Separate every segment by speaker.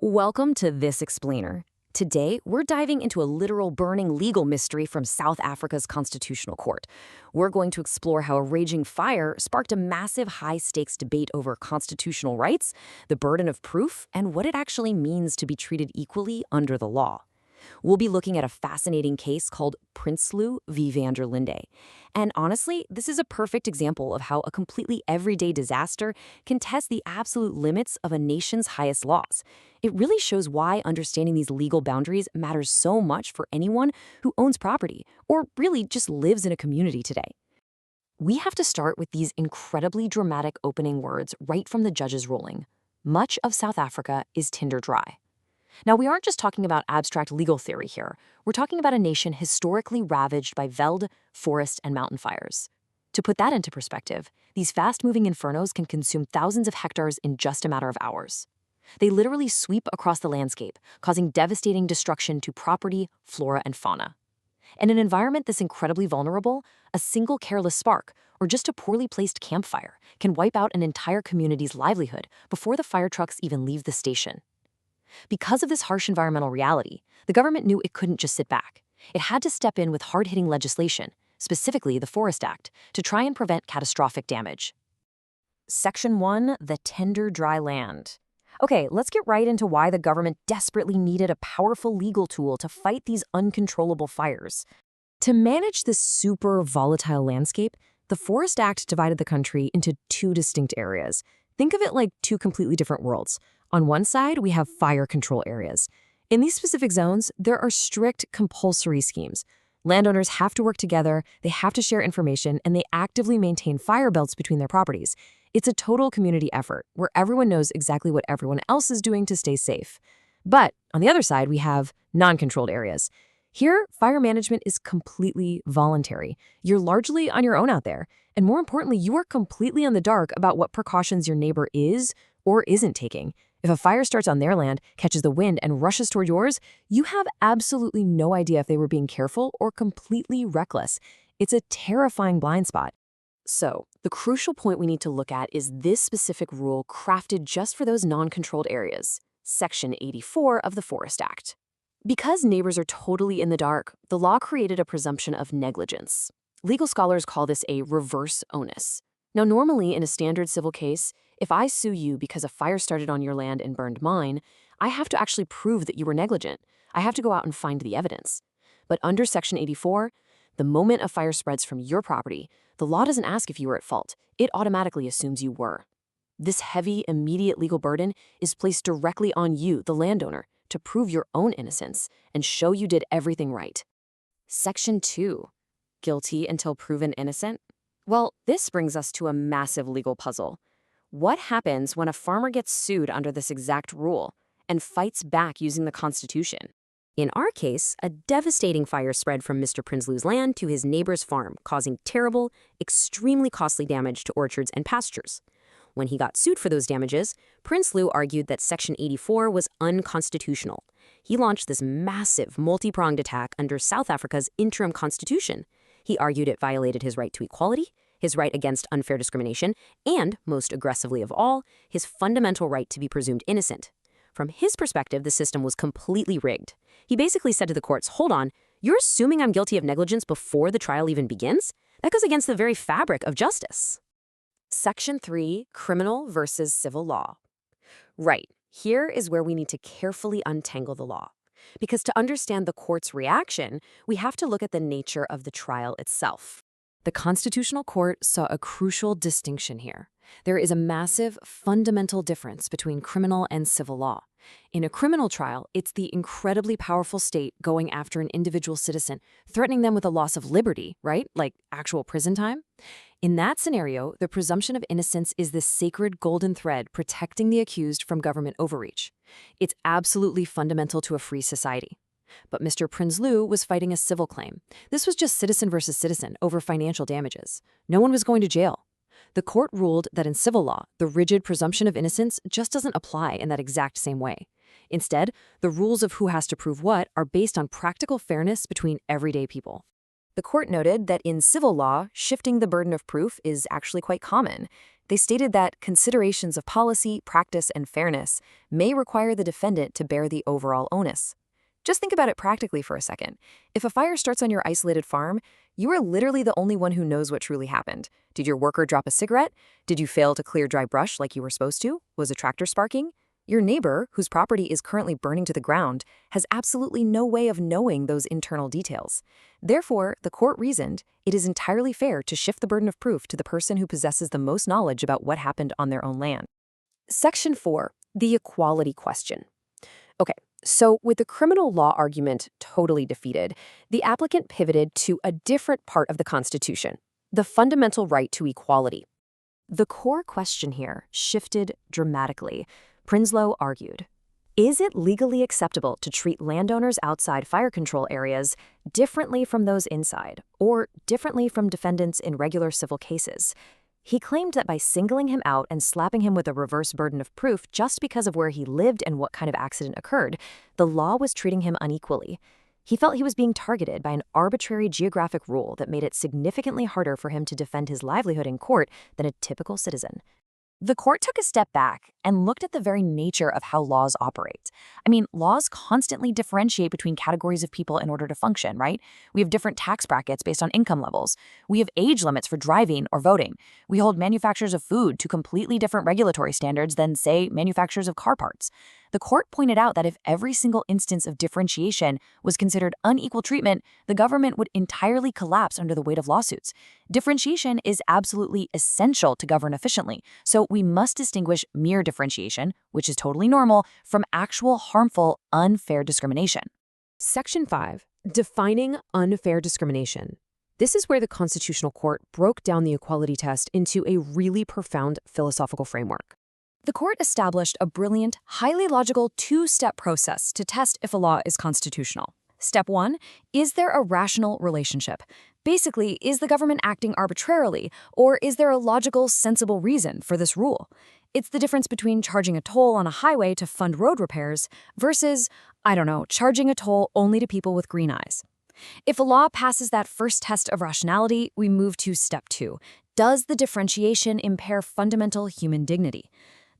Speaker 1: Welcome to This Explainer. Today, we're diving into a literal burning legal mystery from South Africa's constitutional court. We're going to explore how a raging fire sparked a massive high-stakes debate over constitutional rights, the burden of proof, and what it actually means to be treated equally under the law. We'll be looking at a fascinating case called Prinsloo v. van der Linde. And honestly, this is a perfect example of how a completely everyday disaster can test the absolute limits of a nation's highest laws. It really shows why understanding these legal boundaries matters so much for anyone who owns property, or really just lives in a community today. We have to start with these incredibly dramatic opening words right from the judge's ruling. Much of South Africa is tinder dry. Now, we aren't just talking about abstract legal theory here. We're talking about a nation historically ravaged by veld, forest, and mountain fires. To put that into perspective, these fast-moving infernos can consume thousands of hectares in just a matter of hours. They literally sweep across the landscape, causing devastating destruction to property, flora, and fauna. In an environment this incredibly vulnerable, a single careless spark, or just a poorly placed campfire, can wipe out an entire community's livelihood before the fire trucks even leave the station. Because of this harsh environmental reality, the government knew it couldn't just sit back. It had to step in with hard-hitting legislation, specifically the Forest Act, to try and prevent catastrophic damage. Section 1, the tender dry land. Okay, let's get right into why the government desperately needed a powerful legal tool to fight these uncontrollable fires. To manage this super volatile landscape, the Forest Act divided the country into two distinct areas. Think of it like two completely different worlds. On one side, we have fire control areas. In these specific zones, there are strict compulsory schemes. Landowners have to work together, they have to share information, and they actively maintain fire belts between their properties. It's a total community effort, where everyone knows exactly what everyone else is doing to stay safe. But on the other side, we have non-controlled areas. Here, fire management is completely voluntary. You're largely on your own out there. And more importantly, you are completely in the dark about what precautions your neighbor is or isn't taking. If a fire starts on their land, catches the wind, and rushes toward yours, you have absolutely no idea if they were being careful or completely reckless. It's a terrifying blind spot. So, the crucial point we need to look at is this specific rule crafted just for those non-controlled areas, Section 84 of the Forest Act. Because neighbors are totally in the dark, the law created a presumption of negligence. Legal scholars call this a reverse onus. Now, normally in a standard civil case, if I sue you because a fire started on your land and burned mine, I have to actually prove that you were negligent. I have to go out and find the evidence. But under Section 84, the moment a fire spreads from your property, the law doesn't ask if you were at fault. It automatically assumes you were. This heavy, immediate legal burden is placed directly on you, the landowner, to prove your own innocence and show you did everything right. Section 2. Guilty until proven innocent? Well, this brings us to a massive legal puzzle. What happens when a farmer gets sued under this exact rule and fights back using the Constitution? In our case, a devastating fire spread from Mr. Prinsloo's land to his neighbor's farm, causing terrible, extremely costly damage to orchards and pastures. When he got sued for those damages, Prinsloo argued that Section 84 was unconstitutional. He launched this massive, multi-pronged attack under South Africa's interim constitution. He argued it violated his right to equality, his right against unfair discrimination, and, most aggressively of all, his fundamental right to be presumed innocent. From his perspective, the system was completely rigged. He basically said to the courts, hold on, you're assuming I'm guilty of negligence before the trial even begins? That goes against the very fabric of justice. Section 3, Criminal versus Civil Law. Right, here is where we need to carefully untangle the law. Because to understand the court's reaction, we have to look at the nature of the trial itself. The Constitutional Court saw a crucial distinction here. There is a massive, fundamental difference between criminal and civil law. In a criminal trial, it's the incredibly powerful state going after an individual citizen, threatening them with a loss of liberty, right? Like actual prison time. In that scenario, the presumption of innocence is the sacred golden thread protecting the accused from government overreach. It's absolutely fundamental to a free society. But Mr. Prinsloo was fighting a civil claim. This was just citizen versus citizen over financial damages. No one was going to jail. The court ruled that in civil law, the rigid presumption of innocence just doesn't apply in that exact same way. Instead, the rules of who has to prove what are based on practical fairness between everyday people. The court noted that in civil law, shifting the burden of proof is actually quite common. They stated that considerations of policy, practice, and fairness may require the defendant to bear the overall onus. Just think about it practically for a second. If a fire starts on your isolated farm, you are literally the only one who knows what truly happened. Did your worker drop a cigarette? Did you fail to clear dry brush like you were supposed to? Was a tractor sparking? Your neighbor, whose property is currently burning to the ground, has absolutely no way of knowing those internal details. Therefore, the court reasoned it is entirely fair to shift the burden of proof to the person who possesses the most knowledge about what happened on their own land. Section 4. The equality question. Okay, so with the criminal law argument totally defeated, the applicant pivoted to a different part of the Constitution, the fundamental right to equality. The core question here shifted dramatically. Prinsloo argued, is it legally acceptable to treat landowners outside fire control areas differently from those inside, or differently from defendants in regular civil cases? He claimed that by singling him out and slapping him with a reverse burden of proof just because of where he lived and what kind of accident occurred, the law was treating him unequally. He felt he was being targeted by an arbitrary geographic rule that made it significantly harder for him to defend his livelihood in court than a typical citizen. The court took a step back and looked at the very nature of how laws operate. I mean, laws constantly differentiate between categories of people in order to function, right? We have different tax brackets based on income levels. We have age limits for driving or voting. We hold manufacturers of food to completely different regulatory standards than, say, manufacturers of car parts. The court pointed out that if every single instance of differentiation was considered unequal treatment, the government would entirely collapse under the weight of lawsuits. Differentiation is absolutely essential to govern efficiently, so we must distinguish mere differentiation, which is totally normal, from actual harmful, unfair discrimination. Section 5. Defining unfair discrimination. This is where the Constitutional Court broke down the equality test into a really profound philosophical framework. The court established a brilliant, highly logical two-step process to test if a law is constitutional. Step 1, is there a rational relationship? Basically, is the government acting arbitrarily, or is there a logical, sensible reason for this rule? It's the difference between charging a toll on a highway to fund road repairs versus, charging a toll only to people with green eyes. If a law passes that first test of rationality, we move to step 2. Does the differentiation impair fundamental human dignity?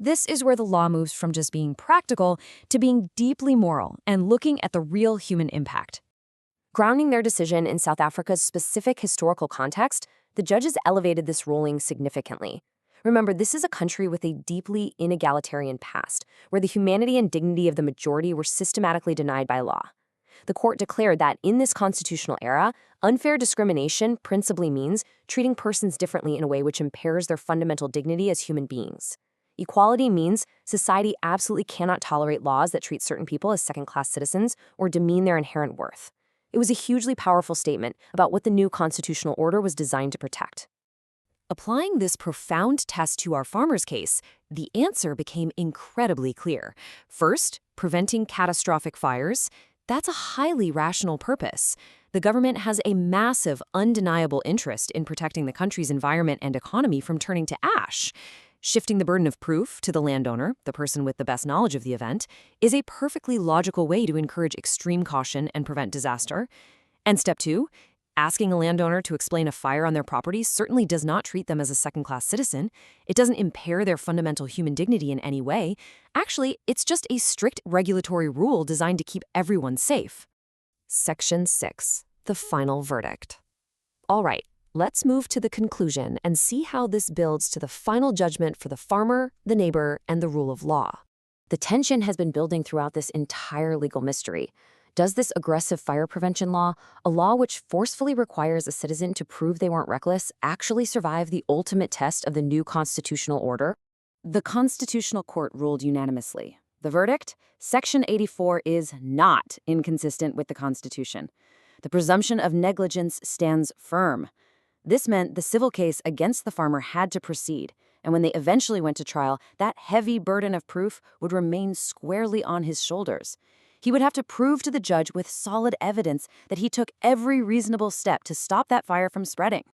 Speaker 1: This is where the law moves from just being practical to being deeply moral and looking at the real human impact. Grounding their decision in South Africa's specific historical context, the judges elevated this ruling significantly. Remember, this is a country with a deeply inegalitarian past, where the humanity and dignity of the majority were systematically denied by law. The court declared that in this constitutional era, unfair discrimination principally means treating persons differently in a way which impairs their fundamental dignity as human beings. Equality means society absolutely cannot tolerate laws that treat certain people as second-class citizens or demean their inherent worth. It was a hugely powerful statement about what the new constitutional order was designed to protect. Applying this profound test to our farmers' case, the answer became incredibly clear. First, preventing catastrophic fires. That's a highly rational purpose. The government has a massive, undeniable interest in protecting the country's environment and economy from turning to ash. Shifting the burden of proof to the landowner, the person with the best knowledge of the event, is a perfectly logical way to encourage extreme caution and prevent disaster. And step 2, asking a landowner to explain a fire on their property certainly does not treat them as a second-class citizen. It doesn't impair their fundamental human dignity in any way. Actually, it's just a strict regulatory rule designed to keep everyone safe. Section 6. The final verdict. All right. Let's move to the conclusion and see how this builds to the final judgment for the farmer, the neighbor, and the rule of law. The tension has been building throughout this entire legal mystery. Does this aggressive fire prevention law, a law which forcefully requires a citizen to prove they weren't reckless, actually survive the ultimate test of the new constitutional order? The Constitutional Court ruled unanimously. The verdict? Section 84 is not inconsistent with the Constitution. The presumption of negligence stands firm. This meant the civil case against the farmer had to proceed, and when they eventually went to trial, that heavy burden of proof would remain squarely on his shoulders. He would have to prove to the judge with solid evidence that he took every reasonable step to stop that fire from spreading.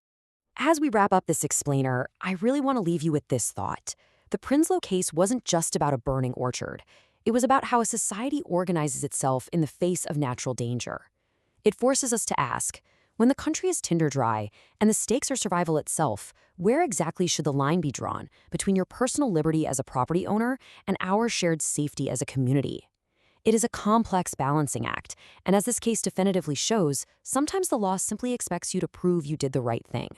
Speaker 1: As we wrap up this explainer, I really want to leave you with this thought. The Prinsloo case wasn't just about a burning orchard. It was about how a society organizes itself in the face of natural danger. It forces us to ask, When the country is tinder dry and the stakes are survival itself, where exactly should the line be drawn between your personal liberty as a property owner and our shared safety as a community? It is a complex balancing act, and as this case definitively shows, sometimes the law simply expects you to prove you did the right thing.